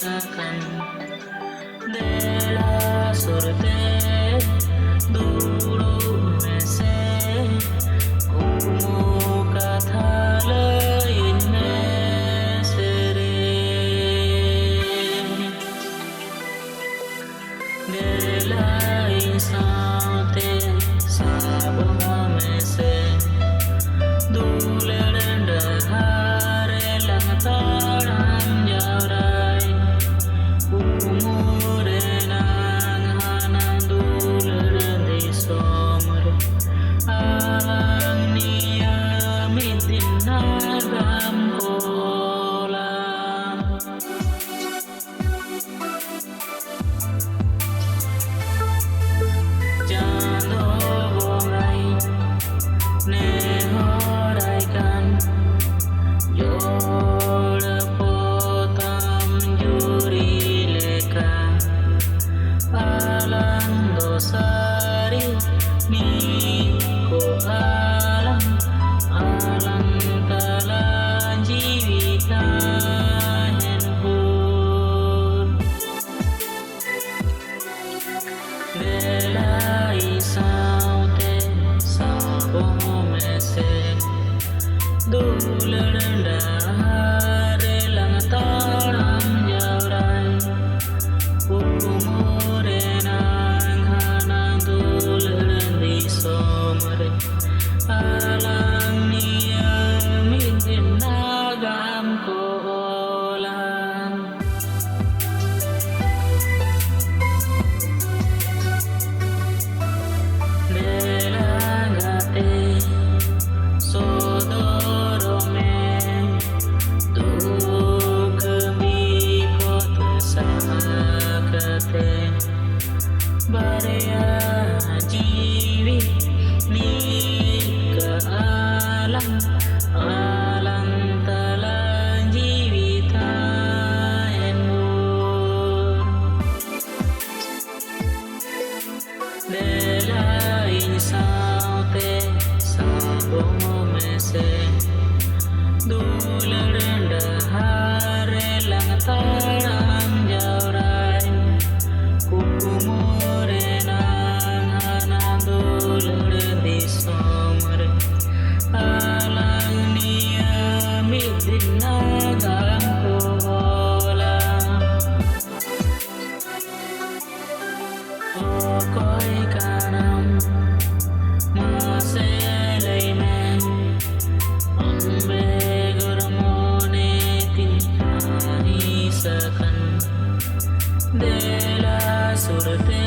misakan de la suerte dulu mese como kathala inme sere de la insante sabo mese dulenda hare lantaran jaurai umure nang hanan dulenda somar alang nia mitin nagam kola jano bongai ne horaikan jol potam juri leka alang dosari mi ko alang alang kala jivita henpun belai saute sabong mese dulenda hare lantaran jaurai umure nang hanan dulenda somare alang nia mitin nagam kolang delagate sodorome dukmi kota sakate barea jiwi ni ke alang alang talang jivita enur delai saute sabong mese dulenda hare lantaran jaurai kukumure nang hanan dulenda somare alang nia mitin nagam kola okoi kanam maselai men ambe gormone tin ahisakan de la suerte